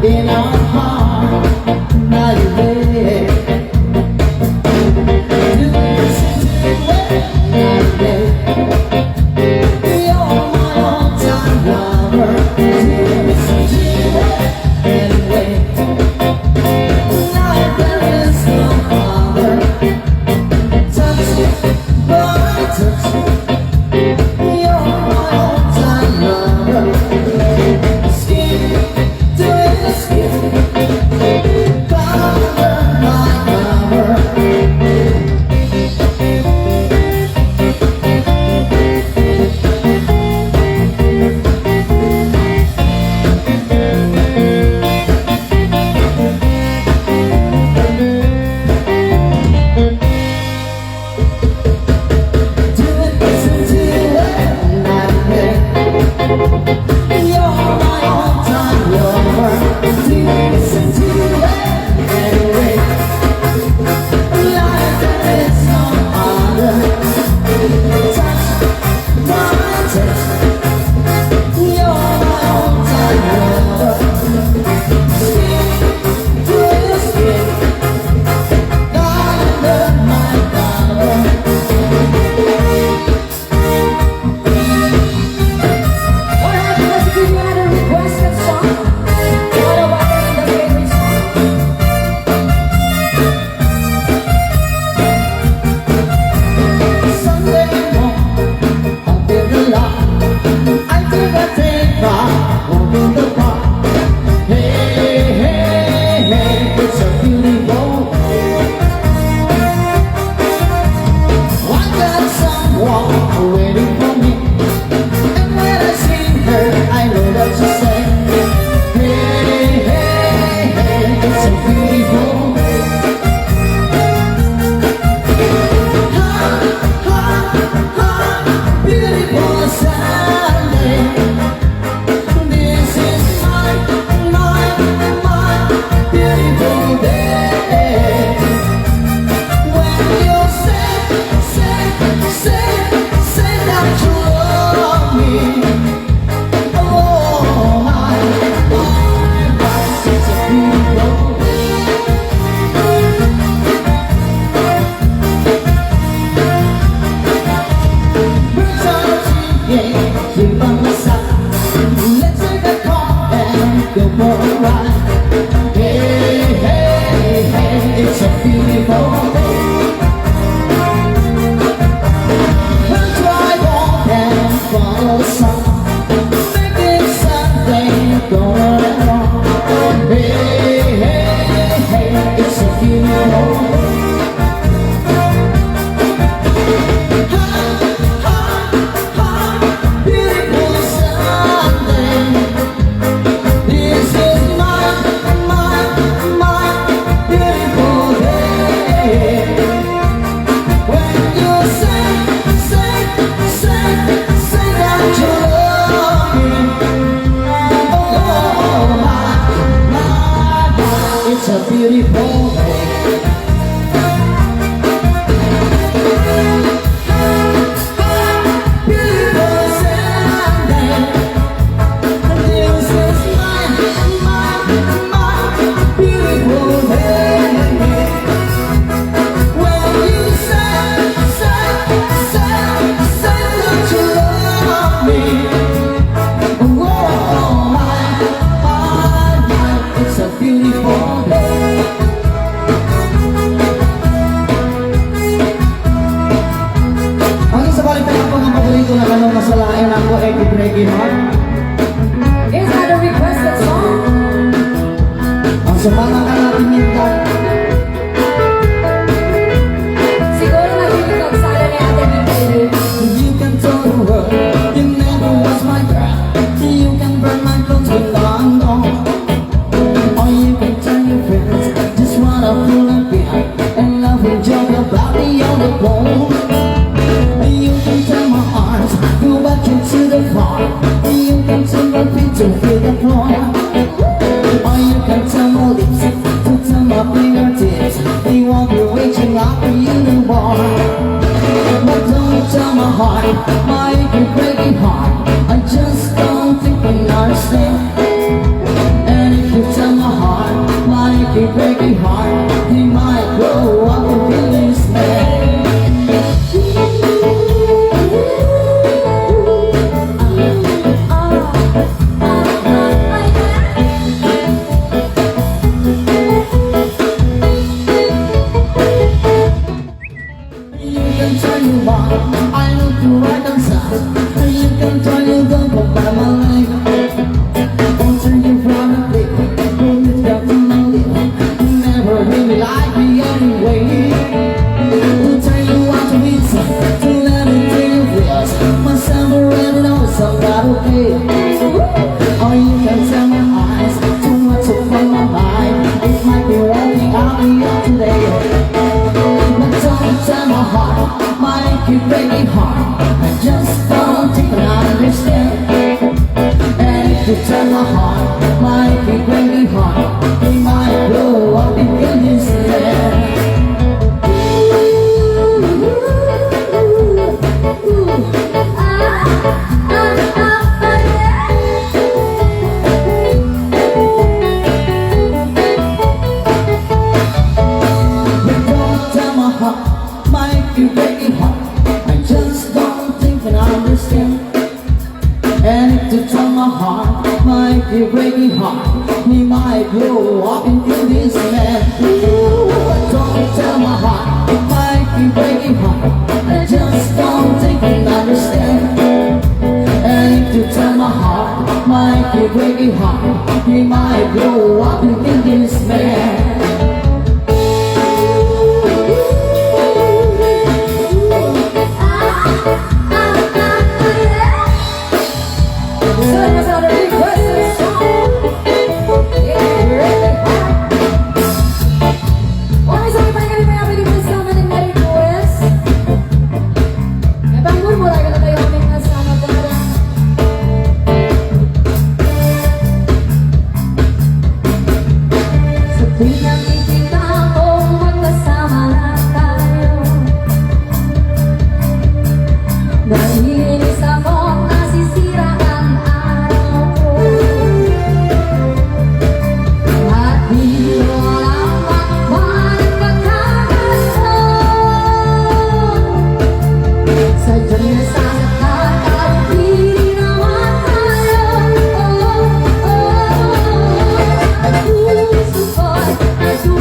In our heart, night and day. You listen to it night and day. You're my all-time lover. You listen to it anyway. Now there is no other. Touch it, boy, touch it. You're my all-time lover. Skin to the skin, cover my cover. Do it, listen to it, night and day. You're my all-time lover. Do you listen to it anyway? Like there is no other. Touch my touch. You're my all-time lover. Skin to the skin, cover my cover. Alright, let's give you another requested song. What about the favorite song? Sunday morning, up in the lot, I took a take back, walk in the park. Hey, hey, hey, it's a beautiful day. I got someone waiting for me, and when I see her, I know that she'll say, hey, hey, hey, it's a beautiful day. Ha, ha, ha, beautiful Sunday. This is my beautiful day. When you say that you love me. Oh my, it's a beautiful day. Birds are singing, sleep on my side. Let's take a car and go for a ride. Hey, hey, hey, it's a beautiful day. We'll drive on and follow the sun. Make it Sunday, going along. Hey, hey, hey, it's a beautiful day. Ha, ha, ha, beautiful Sunday. This is my beautiful day. When you say that you love me. Oh my, it's a beautiful day. Beautiful Sunday. This is my beautiful day. When you say that you love me. Oh my, it's a beautiful day. Ang isa balik na po ng paborito na kanong masalain ako ay BRGY. Is that a requested song? Ang sumala ka natin minta. Siguro nagiging sala ni Ate Bibili. You can tell the world you never was my girl. You can burn my clothes with long gone. Or you can tell your friends just wanna pull up behind and love and joke about me on the phone. You can tell my arms go back into the floor. You can tell my feet to feel the floor. Or you can tell you break me heart. I just don't think I understand. And if you turn my heart, might be break me heart. We might blow up in this land. You break me heart. I just don't think and understand. And if you turn my heart, might you break me heart. We might blow up into this man. Ooh, don't tell my heart, might you break me heart. I just don't think and understand. And if you turn my heart, might you break me heart. We might blow up into this man. I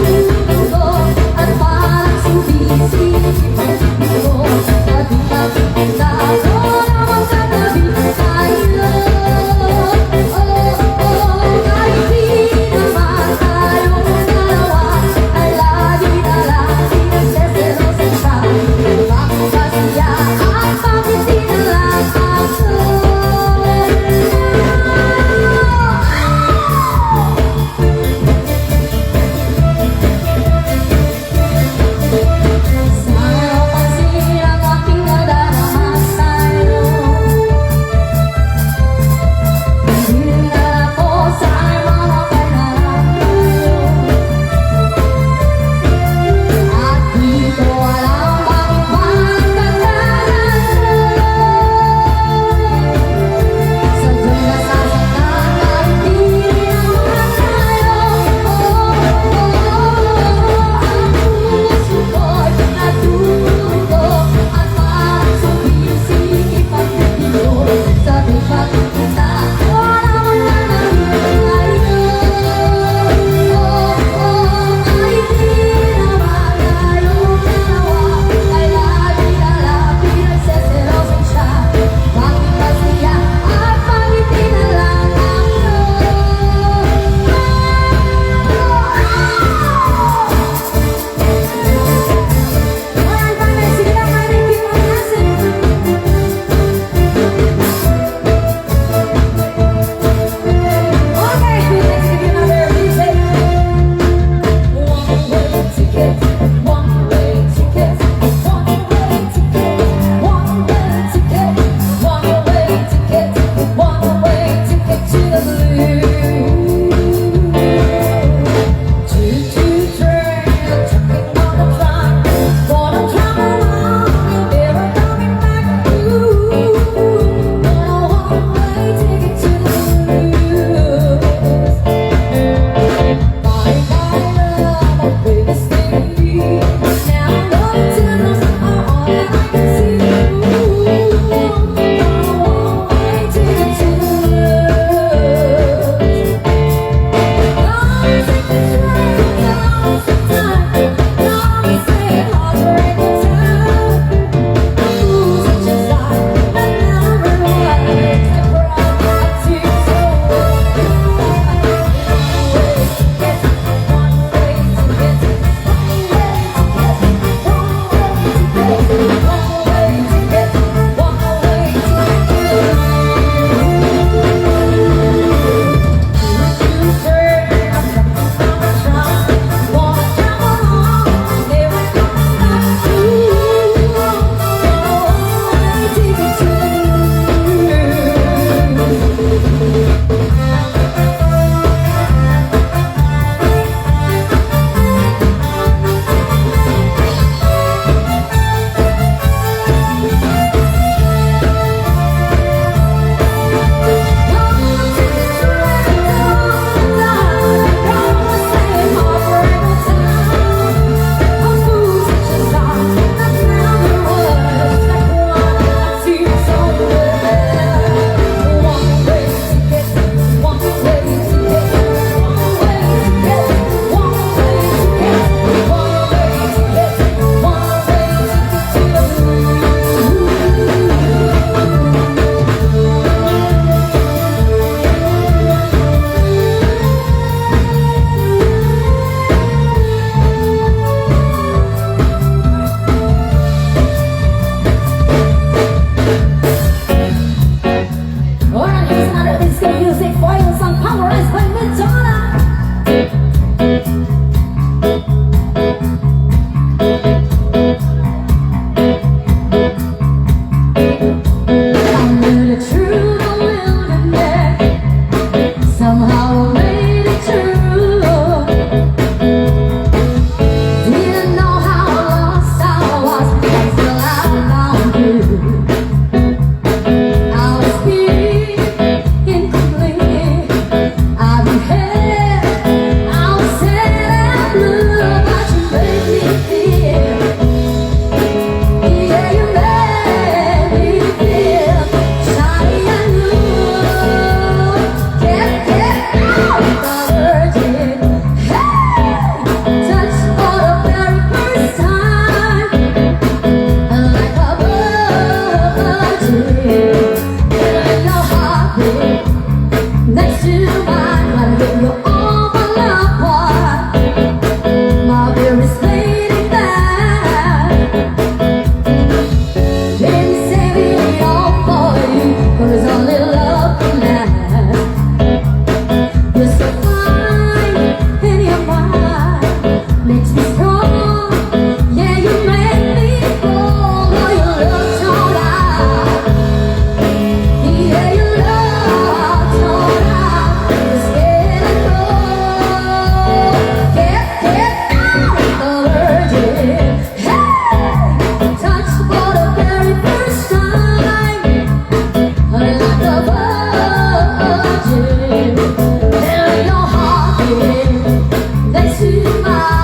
next to mine.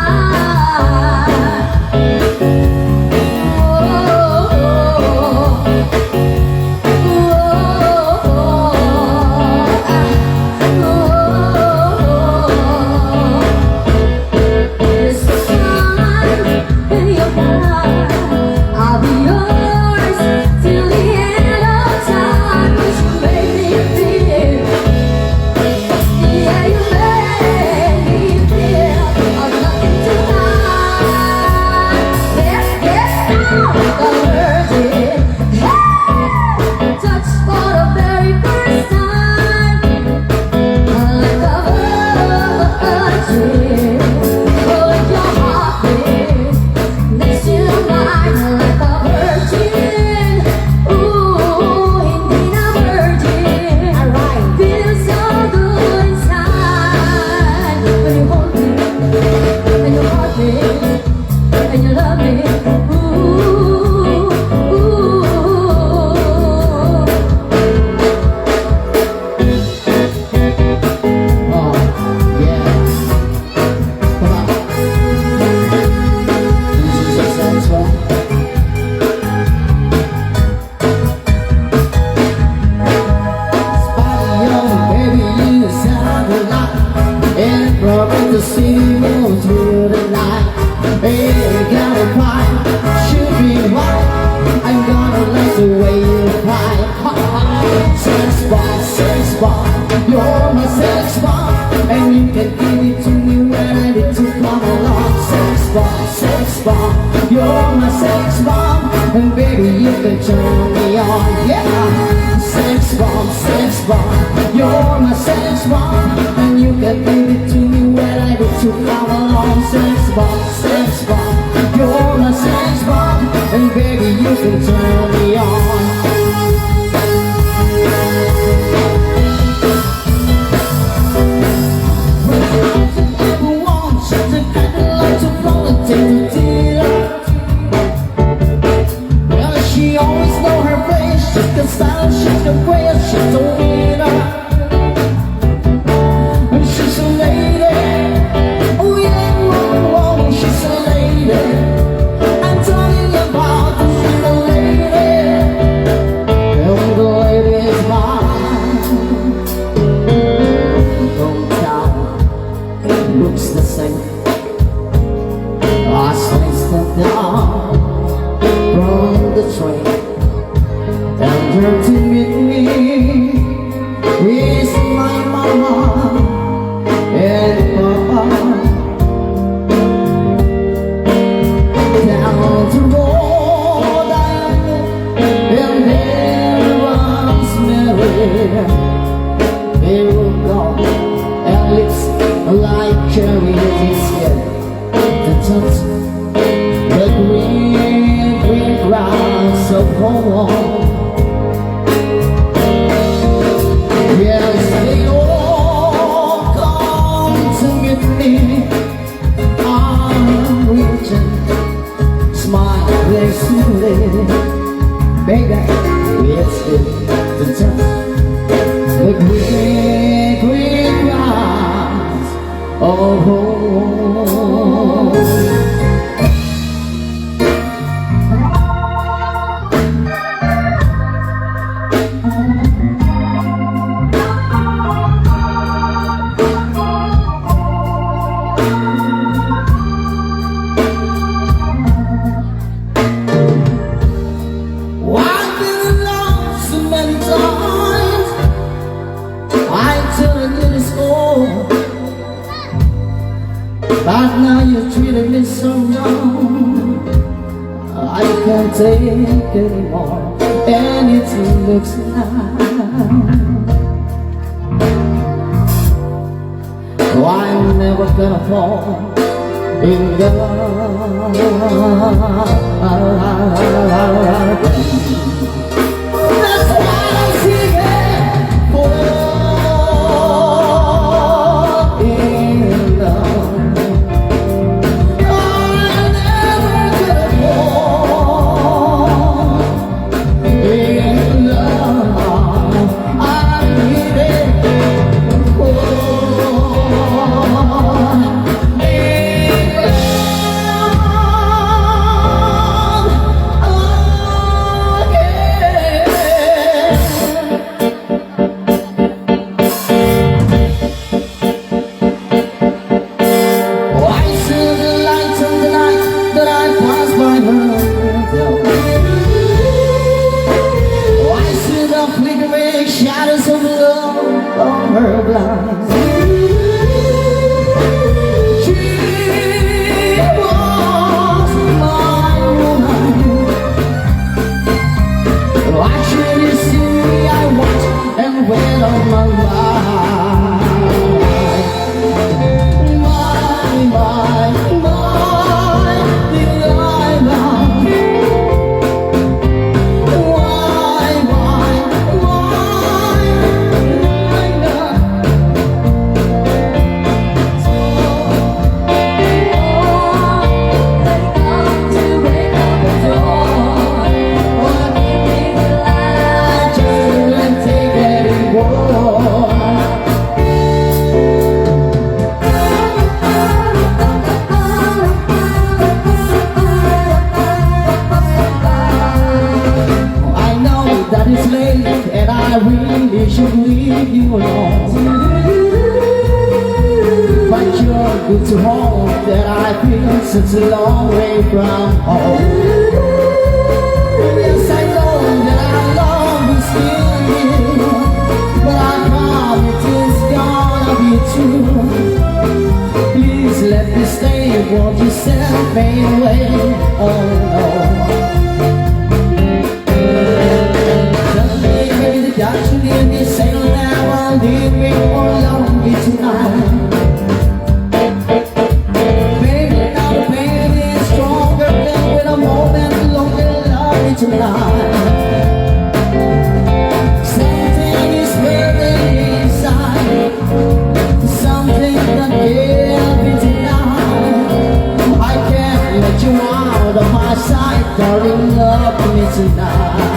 This time in your life, I'll be yours till the end of time. 'Cause you make me feel, yeah, you make me feel I'm nothing to hide. Yes, yes, I'm the virgin. Hey, touched for the very first time, like a virgin. Hold your heartbeat next to mine, like a virgin. Ooh, indeed a virgin. Alright, feels so good inside when you hold me and you heart me and you love me. Ooh, ooh. Oh, yeah. Come on. This is a sad song. Spotty young baby, you sound a lot. And probably the city moves through the night. Baby, got a pie, should be white. I'm gonna like the way you cry. Sex bomb, you're my sex bomb. And you can give it to me when I need to come along. Sex bomb, you're my sex bomb. And baby, you can turn me on, yeah. Sex bomb, you're my sex bomb. And you can give it to me when I need to come along. Sex bomb, you're my sex bomb. And baby, you can turn me on. Everyone, she's a kind of like to flow and take the deal. Well, she always know her place. She's the style, she's the grace, she's the winner. And she's a lady. Oh yeah, whoa, she's a lady. I'm talking about the little lady. And the lady is mine. Hometown looks the same. I step down from the train, and her to meet me is my mama and papa. Down the road I look, and everyone's married. They will go and lips like cherry biscuit. The touch, the green grass of home. Yes, they all come to meet me. I'm reaching, smiling sweetly. Baby, it's good to touch the green grass of home. I've been alone so many times. I turned to this old, but now you treated me so wrong. I can't take anymore, and it looks nice. Oh, I'm never gonna fall in love. That's why I'm singing for in love. I'm never gonna fall in love. I'm living for. It's a home that I feel such a long way from home. Yes, I know that our love is still here, but I promise it's gonna be true. Please let me stay, won't you send me away? Oh no. Tell me, baby, that you need me, say you'll never leave me or love me tonight. Tonight, something is burning inside, something that can't be denied. I can't let you out of my sight, darling, love me tonight.